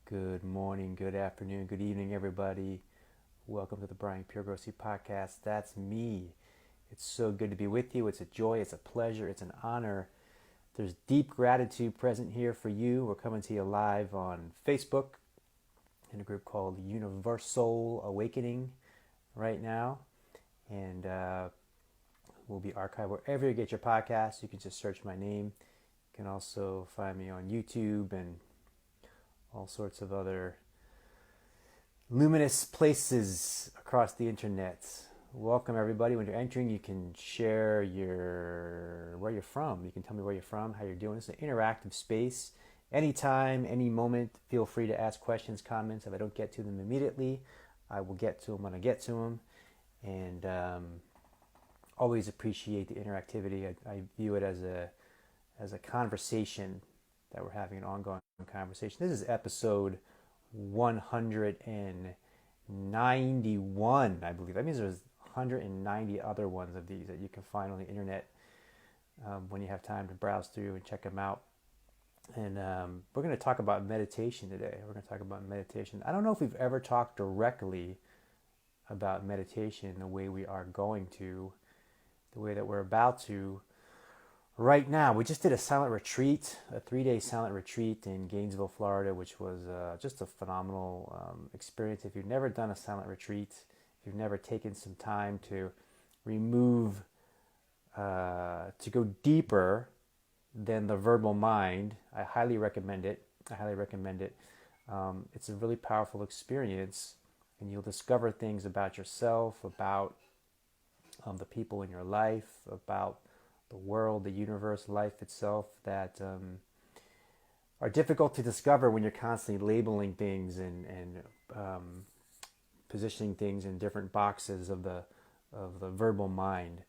Good morning, good afternoon, good evening, everybody. Welcome to the Piergrossi podcast. That's me. It's so good to be with you. It's a joy, it's a pleasure, it's an honor. There's deep gratitude present here for you. We're coming to you live on Facebook in a group called Universal Awakening right now. And will be archived wherever you get your podcasts. You can just search my name. You can also find me on YouTube and all sorts of other luminous places across the internet. Welcome everybody. When you're entering, you can share where you're from. You can tell me where you're from, how you're doing. It's an interactive space. Anytime, any moment, feel free to ask questions, comments. If I don't get to them immediately, I will get to them when I get to them. And always appreciate the interactivity. I view it as a conversation that we're having, an ongoing conversation. This is episode 191, I believe. That means there's 190 other ones of these that you can find on the internet when you have time to browse through and check them out. And we're going to talk about meditation today. We're going to talk about meditation. I don't know if we've ever talked directly about meditation the way we are going to, the way that we're about to right now. We just did a silent retreat, a 3-day silent retreat in Gainesville, Florida, which was just a phenomenal experience. If you've never done a silent retreat, if you've never taken some time to to go deeper than the verbal mind, I highly recommend it. It's a really powerful experience, and you'll discover things about yourself, about the people in your life, about the world, the universe, life itself, that are difficult to discover when you're constantly labeling things and positioning things in different boxes of the verbal mind.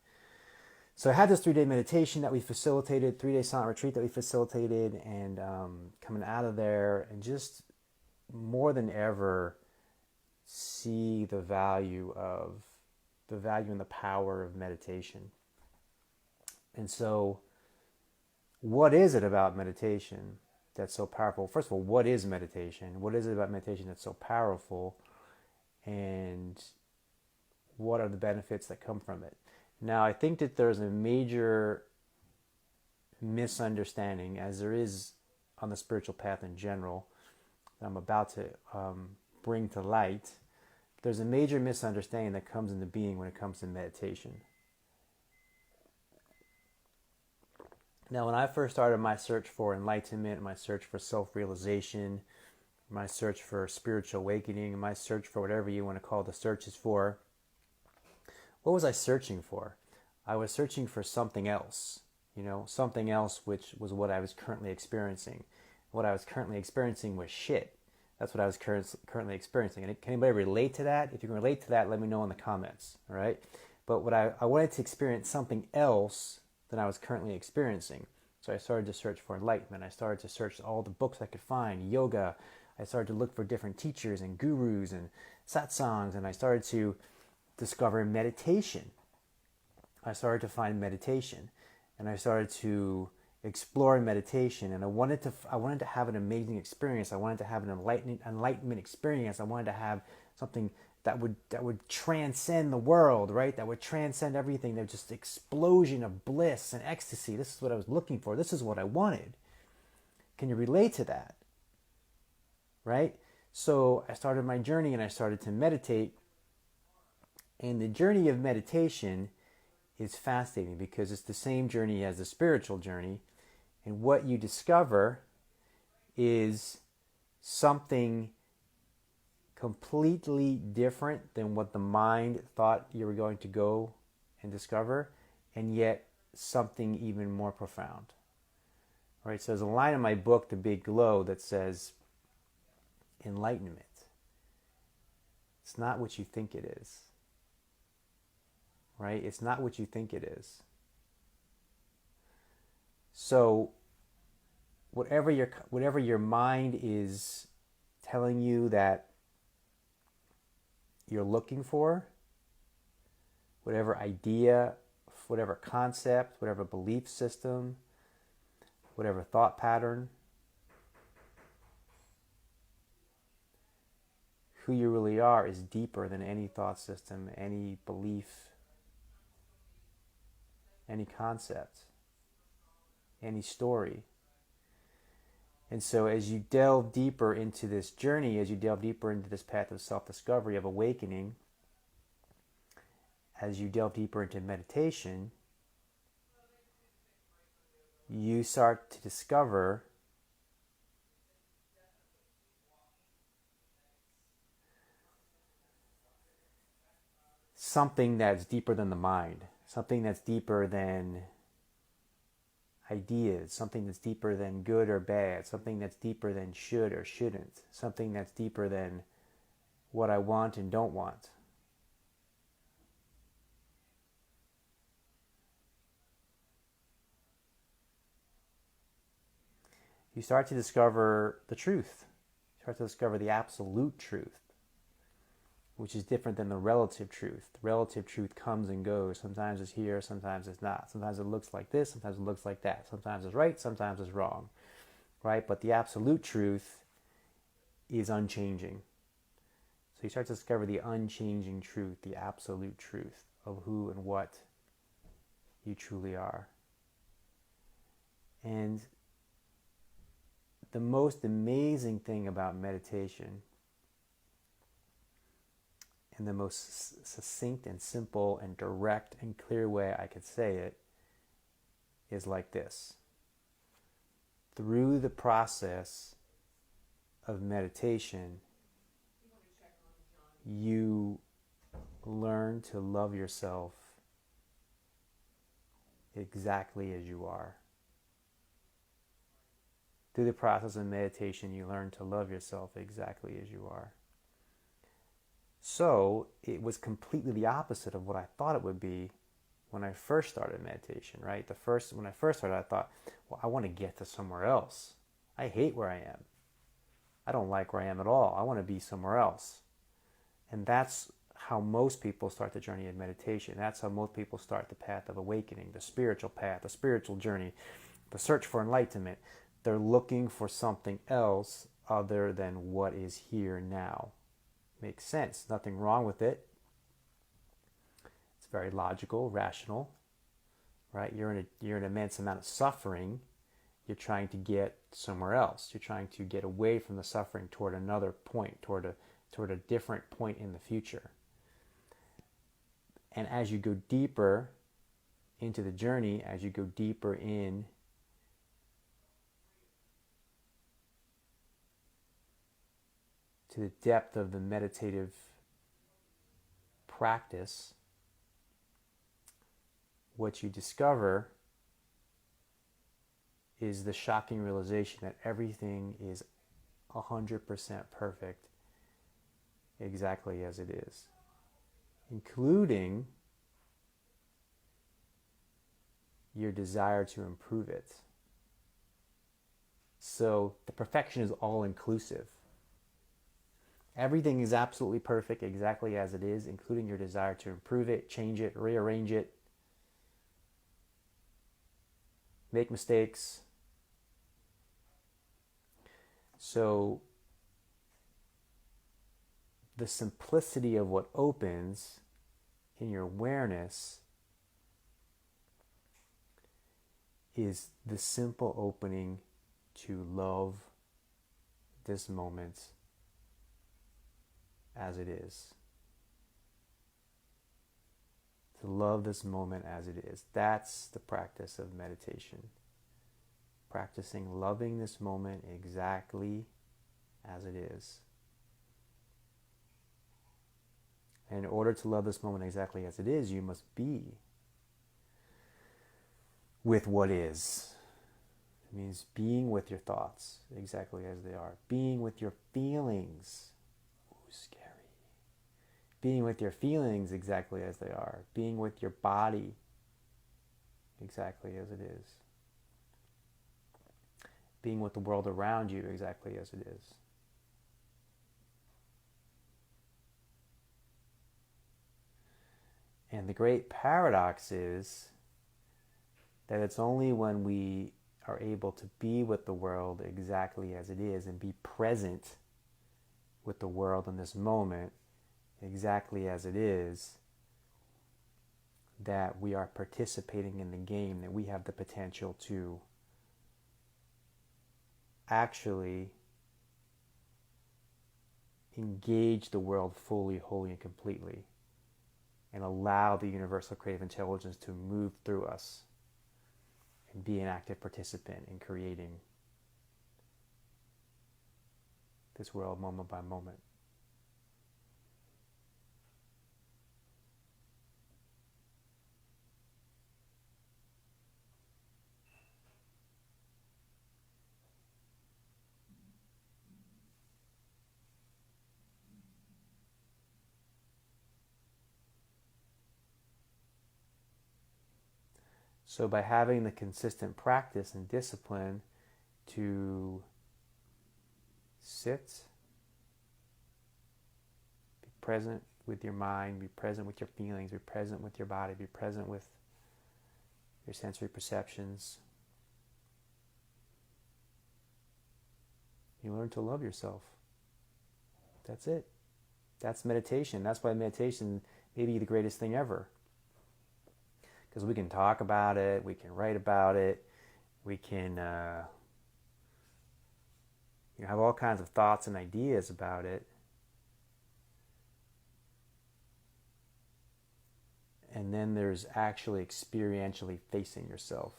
So I had this 3-day meditation that we facilitated, 3-day silent retreat that we facilitated, and coming out of there, and just more than ever see the value and the power of meditation. And so, what is it about meditation that's so powerful? First of all, what is meditation? What is it about meditation that's so powerful? And what are the benefits that come from it? Now, I think that there's a major misunderstanding, as there is on the spiritual path in general, that I'm about to bring to light. There's a major misunderstanding that comes into being when it comes to meditation. Now, when I first started my search for enlightenment, my search for self-realization, my search for spiritual awakening, my search for whatever you want to call the searches for, what was I searching for? I was searching for something else, something else which was what I was currently experiencing. What I was currently experiencing was shit. That's what I was currently experiencing. And can anybody relate to that? If you can relate to that, let me know in the comments, all right? But what I wanted to experience something else than I was currently experiencing. So I started to search for enlightenment. I started to search all the books I could find, yoga. I started to look for different teachers and gurus and satsangs, and I started to discover meditation. I started to find meditation, and I started to explore meditation, and I wanted to have an amazing experience. I wanted to have an enlightenment experience. I wanted to have something that would transcend the world, right? That would transcend everything. There was just explosion of bliss and ecstasy. This is what I was looking for. This is what I wanted. Can you relate to that? Right? So I started my journey and I started to meditate. And the journey of meditation is fascinating because it's the same journey as the spiritual journey. And what you discover is something completely different than what the mind thought you were going to go and discover, and yet something even more profound. All right, so there's a line in my book, The Big Glow, that says, enlightenment, it's not what you think it is. Right? It's not what you think it is. So whatever your mind is telling you that you're looking for, whatever idea, whatever concept, whatever belief system, whatever thought pattern, who you really are is deeper than any thought system, any belief, any concept, any story. And so as you delve deeper into this journey, as you delve deeper into this path of self-discovery, of awakening, as you delve deeper into meditation, you start to discover something that's deeper than the mind, something that's deeper than ideas, something that's deeper than good or bad, something that's deeper than should or shouldn't, something that's deeper than what I want and don't want. You start to discover the truth. You start to discover the absolute truth, which is different than the relative truth. The relative truth comes and goes. Sometimes it's here, sometimes it's not. Sometimes it looks like this, sometimes it looks like that. Sometimes it's right, sometimes it's wrong. Right? But the absolute truth is unchanging. So you start to discover the unchanging truth, the absolute truth of who and what you truly are. And the most amazing thing about meditation, in the most succinct and simple and direct and clear way I could say it, is like this. Through the process of meditation, you learn to love yourself exactly as you are. Through the process of meditation, you learn to love yourself exactly as you are. So it was completely the opposite of what I thought it would be when I first started meditation, right? When I first started, I thought, well, I want to get to somewhere else. I hate where I am. I don't like where I am at all. I want to be somewhere else. And that's how most people start the journey of meditation. That's how most people start the path of awakening, the spiritual path, the spiritual journey, the search for enlightenment. They're looking for something else other than what is here now. Makes sense. Nothing wrong with it. It's very logical, rational, right? You're in an immense amount of suffering. You're trying to get somewhere else. You're trying to get away from the suffering toward another point, toward a different point in the future. And as you go deeper into the journey, as you go deeper in to the depth of the meditative practice, what you discover is the shocking realization that everything is 100% perfect exactly as it is, including your desire to improve it. So the perfection is all inclusive. Everything is absolutely perfect exactly as it is, including your desire to improve it, change it, rearrange it, make mistakes. So the simplicity of what opens in your awareness is the simple opening to love this moment as it is. To love this moment as it is. That's the practice of meditation. Practicing loving this moment exactly as it is. And in order to love this moment exactly as it is, you must be with what is. It means being with your thoughts exactly as they are. Being with your feelings. Ooh, scary. Being with your feelings exactly as they are. Being with your body exactly as it is. Being with the world around you exactly as it is. And the great paradox is that it's only when we are able to be with the world exactly as it is and be present with the world in this moment exactly as it is, that we are participating in the game, that we have the potential to actually engage the world fully, wholly, and completely, and allow the universal creative intelligence to move through us and be an active participant in creating this world moment by moment. So by having the consistent practice and discipline to sit, be present with your mind, be present with your feelings, be present with your body, be present with your sensory perceptions, you learn to love yourself. That's it. That's meditation. That's why meditation may be the greatest thing ever. Because we can talk about it, we can write about it, we can have all kinds of thoughts and ideas about it. And then there's actually experientially facing yourself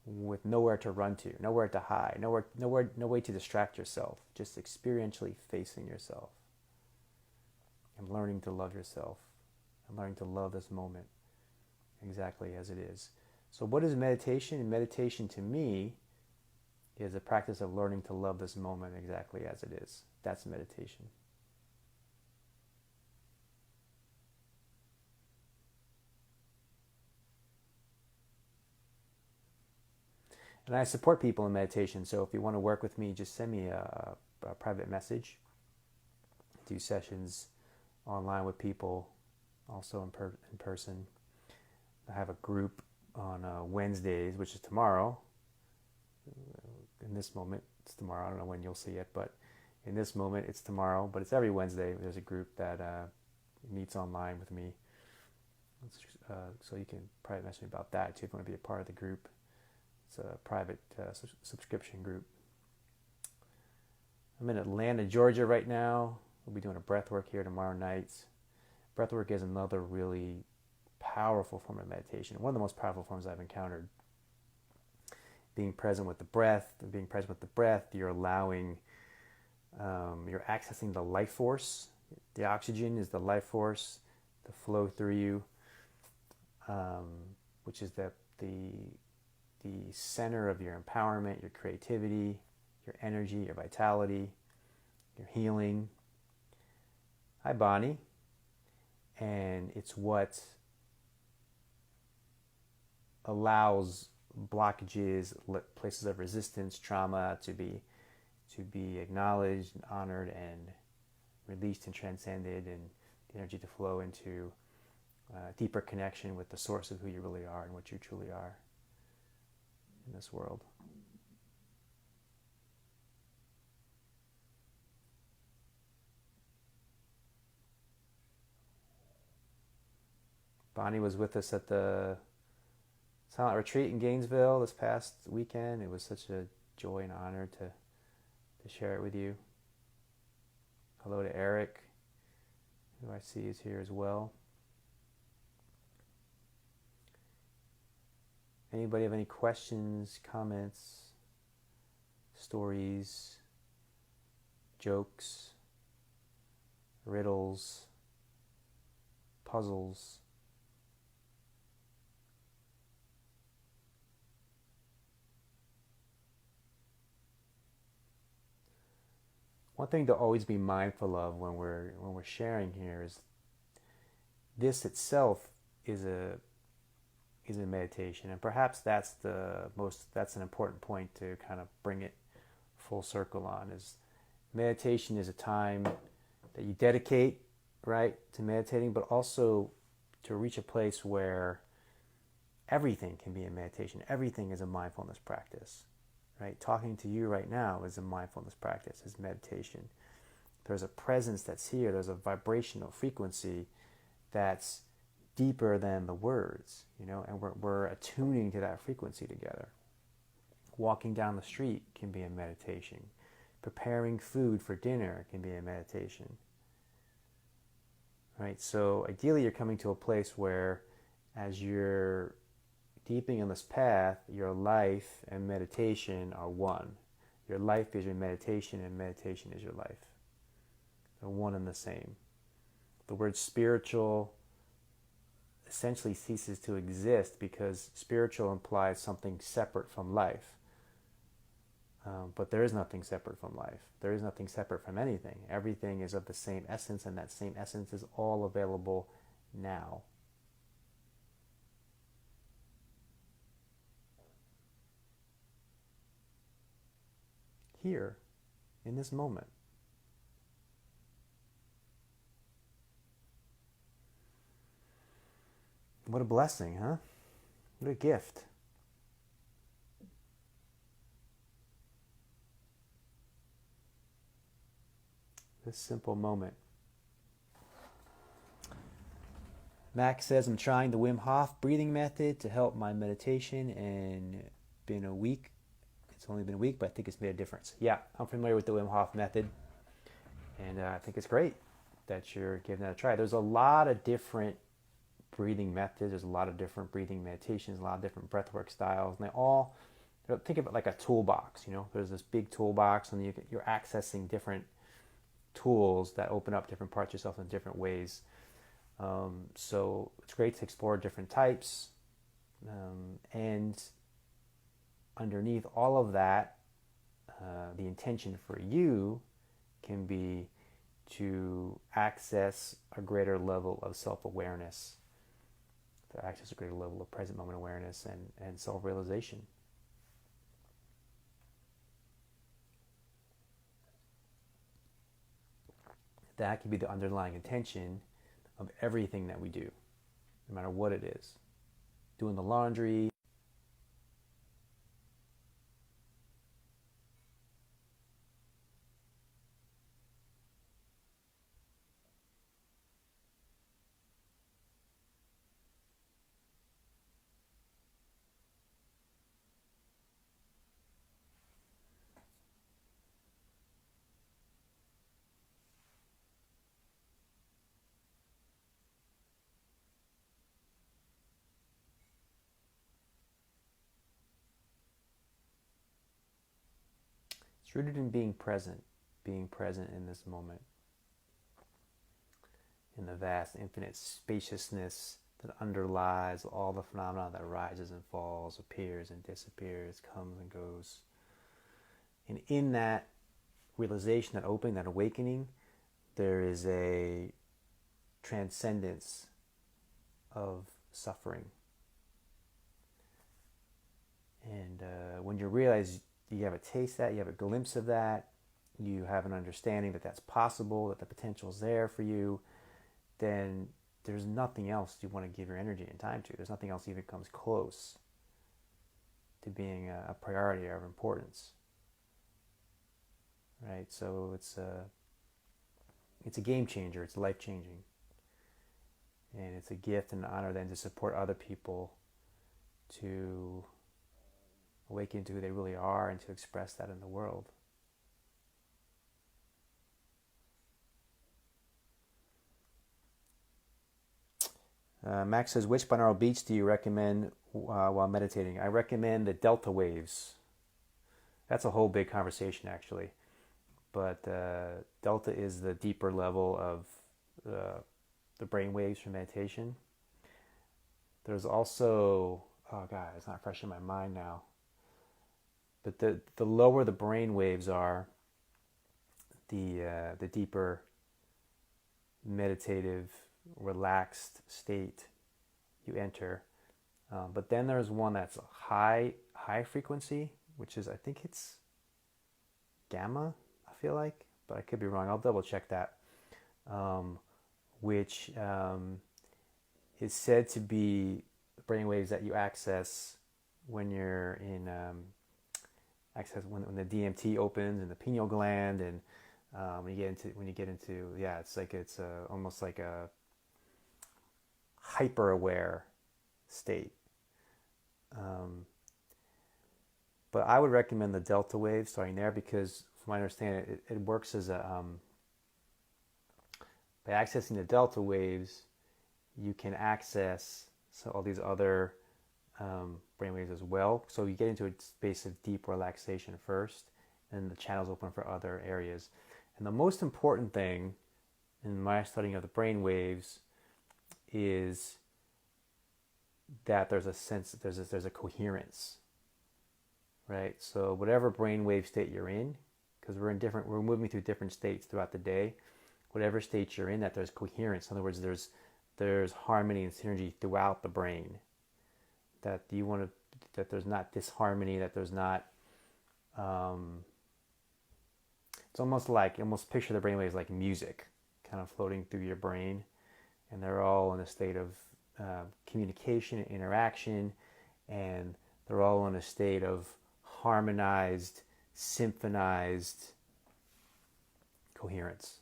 with nowhere to run to, nowhere to hide, no way to distract yourself, just experientially facing yourself and learning to love yourself and learning to love this moment exactly as it is. So what is meditation? And meditation to me is a practice of learning to love this moment exactly as it is. That's meditation. And I support people in meditation. So if you want to work with me, just send me a private message. I do sessions online with people, also in person. I have a group on Wednesdays, which is tomorrow. In this moment, it's tomorrow. I don't know when you'll see it, but in this moment, it's tomorrow. But it's every Wednesday. There's a group that meets online with me. So you can private message me about that too if you want to be a part of the group. It's a private subscription group. I'm in Atlanta, Georgia right now. We'll be doing a breathwork here tomorrow night. Breathwork is another really powerful form of meditation. One of the most powerful forms I've encountered. Being present with the breath. Being present with the breath, you're allowing, you're accessing the life force. The oxygen is the life force, the flow through you, which is the center of your empowerment, your creativity, your energy, your vitality, your healing. Hi, Bonnie. And it's what allows blockages, places of resistance, trauma to be acknowledged and honored and released and transcended, and the energy to flow into deeper connection with the source of who you really are and what you truly are in this world. Bonnie was with us at the Silent Retreat in Gainesville this past weekend. It was such a joy and honor to share it with you. Hello to Eric, who I see is here as well. Anybody have any questions, comments, stories, jokes, riddles, puzzles? One thing to always be mindful of when we're sharing here is this itself is a meditation, and perhaps that's an important point to kind of bring it full circle on. Is meditation is a time that you dedicate, right, to meditating, but also to reach a place where everything can be a meditation. Everything is a mindfulness practice, right? Talking to you right now is a mindfulness practice, is meditation. There's a presence that's here. There's a vibrational frequency that's deeper than the words, and we're attuning to that frequency together. Walking down the street can be a meditation. Preparing food for dinner can be a meditation. Right? So ideally you're coming to a place where as you're deepening on this path, your life and meditation are one. Your life is your meditation and meditation is your life. They're one and the same. The word spiritual essentially ceases to exist because spiritual implies something separate from life. But there is nothing separate from life. There is nothing separate from anything. Everything is of the same essence, and that same essence is all available now. Here, in this moment. What a blessing, huh? What a gift. This simple moment. Max says, I'm trying the Wim Hof breathing method to help my meditation, and been a week. It's only been a week, but I think it's made a difference. Yeah, I'm familiar with the Wim Hof method, and I think it's great that you're giving that a try. There's a lot of different breathing methods. There's a lot of different breathing meditations, a lot of different breathwork styles, and they all, think of it like a toolbox. There's this big toolbox, and you're accessing different tools that open up different parts of yourself in different ways. So it's great to explore different types, and underneath all of that, the intention for you can be to access a greater level of self-awareness, to access a greater level of present moment awareness and self-realization. That could be the underlying intention of everything that we do, no matter what it is. Doing the laundry, it's rooted in being present in this moment, in the vast infinite spaciousness that underlies all the phenomena that rises and falls, appears and disappears, comes and goes. And in that realization, that opening, that awakening, there is a transcendence of suffering. And when you realize you have a taste of that, you have a glimpse of that, you have an understanding that that's possible, that the potential is there for you, then there's nothing else you want to give your energy and time to. There's nothing else even comes close to being a priority or of importance. Right? So it's a game changer. It's life changing, and it's a gift and an honor then to support other people to awaken to who they really are and to express that in the world. Max says, which binaural beats do you recommend while meditating? I recommend the delta waves. That's a whole big conversation, actually. But delta is the deeper level of the brain waves for meditation. There's also, oh God, it's not fresh in my mind now. But the lower the brain waves are, the deeper meditative, relaxed state you enter. But then there's one that's a high frequency, which is, I think it's gamma, I feel like, but I could be wrong. I'll double check that. Which is said to be brainwaves that you access when you're in access when the DMT opens and the pineal gland, and when you get into yeah, it's like it's almost like a hyper aware state. But I would recommend the delta wave starting there, because from my understanding it works as a by accessing the delta waves you can access all these other brainwaves as well. So you get into a space of deep relaxation first, and the channels open for other areas. And the most important thing in my studying of the brainwaves is that there's a sense, there's a coherence, right? So whatever brainwave state you're in, because we're moving through different states throughout the day. Whatever state you're in, that there's coherence. In other words, there's harmony and synergy throughout the brain. That there's not disharmony, that there's not, it's almost picture the brainwaves like music kind of floating through your brain, and they're all in a state of communication and interaction, and they're all in a state of harmonized, symphonized coherence.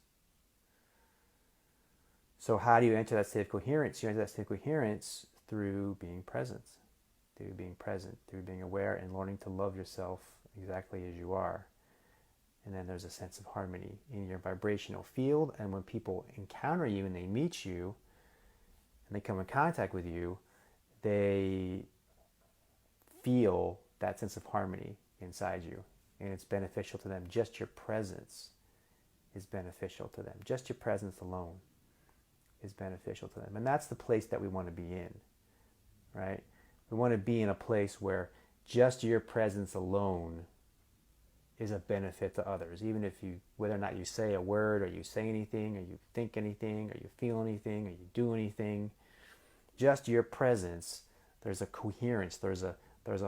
So how do you enter that state of coherence? You enter that state of coherence through being present, through being aware and learning to love yourself exactly as you are. And then there's a sense of harmony in your vibrational field. And when people encounter you and they meet you and they come in contact with you, they feel that sense of harmony inside you. And it's beneficial to them. Just your presence is beneficial to them. Just your presence alone is beneficial to them. And that's the place that we want to be in, right? We want to be in a place where just your presence alone is a benefit to others. Even if whether or not you say a word, or you say anything, or you think anything, or you feel anything, or you do anything, just your presence, there's a coherence, there's a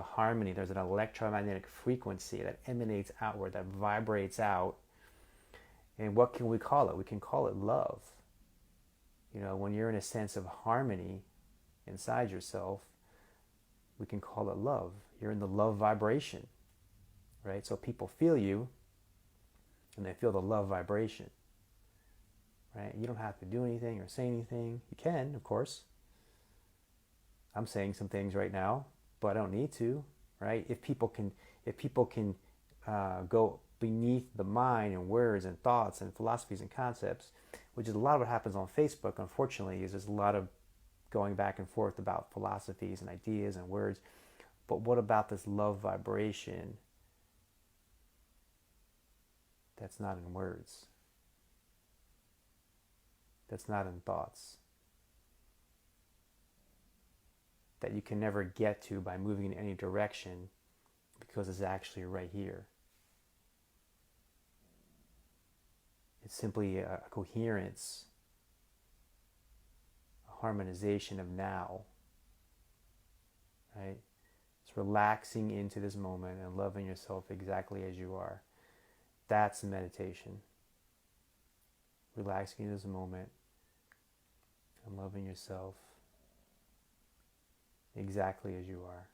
harmony, there's an electromagnetic frequency that emanates outward, that vibrates out. And what can we call it? We can call it love. You know, when you're in a sense of harmony inside yourself, we can call it love. You're in the love vibration, right? So people feel you, and they feel the love vibration, right? You don't have to do anything or say anything. You can, of course. I'm saying some things right now, but I don't need to, right? If people can go beneath the mind and words and thoughts and philosophies and concepts, which is a lot of what happens on Facebook, unfortunately, is there's a lot of going back and forth about philosophies and ideas and words. But what about this love vibration that's not in words? That's not in thoughts. That you can never get to by moving in any direction, because it's actually right here. It's simply a coherence, a harmonization of now, right? It's relaxing into this moment and loving yourself exactly as you are. That's meditation. Relaxing into this moment and loving yourself exactly as you are.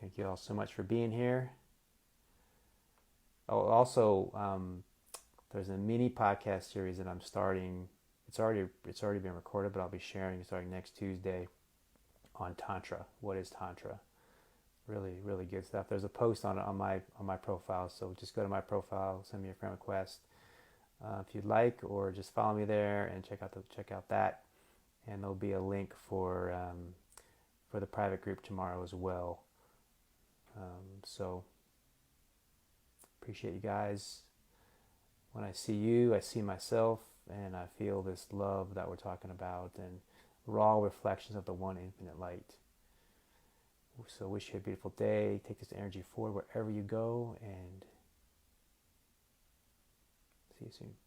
Thank you all so much for being here. Oh, also, there's a mini podcast series that I'm starting. It's already been recorded, but I'll be sharing starting next Tuesday on Tantra. What is Tantra? Really, really good stuff. There's a post on it on my profile, so just go to my profile, send me a friend request if you'd like, or just follow me there and check out that. And there'll be a link for the private group tomorrow as well. So appreciate you guys. When I see you, I see myself, and I feel this love that we're talking about, and raw reflections of the one infinite light. So wish you a beautiful day. Take this energy forward wherever you go, and see you soon.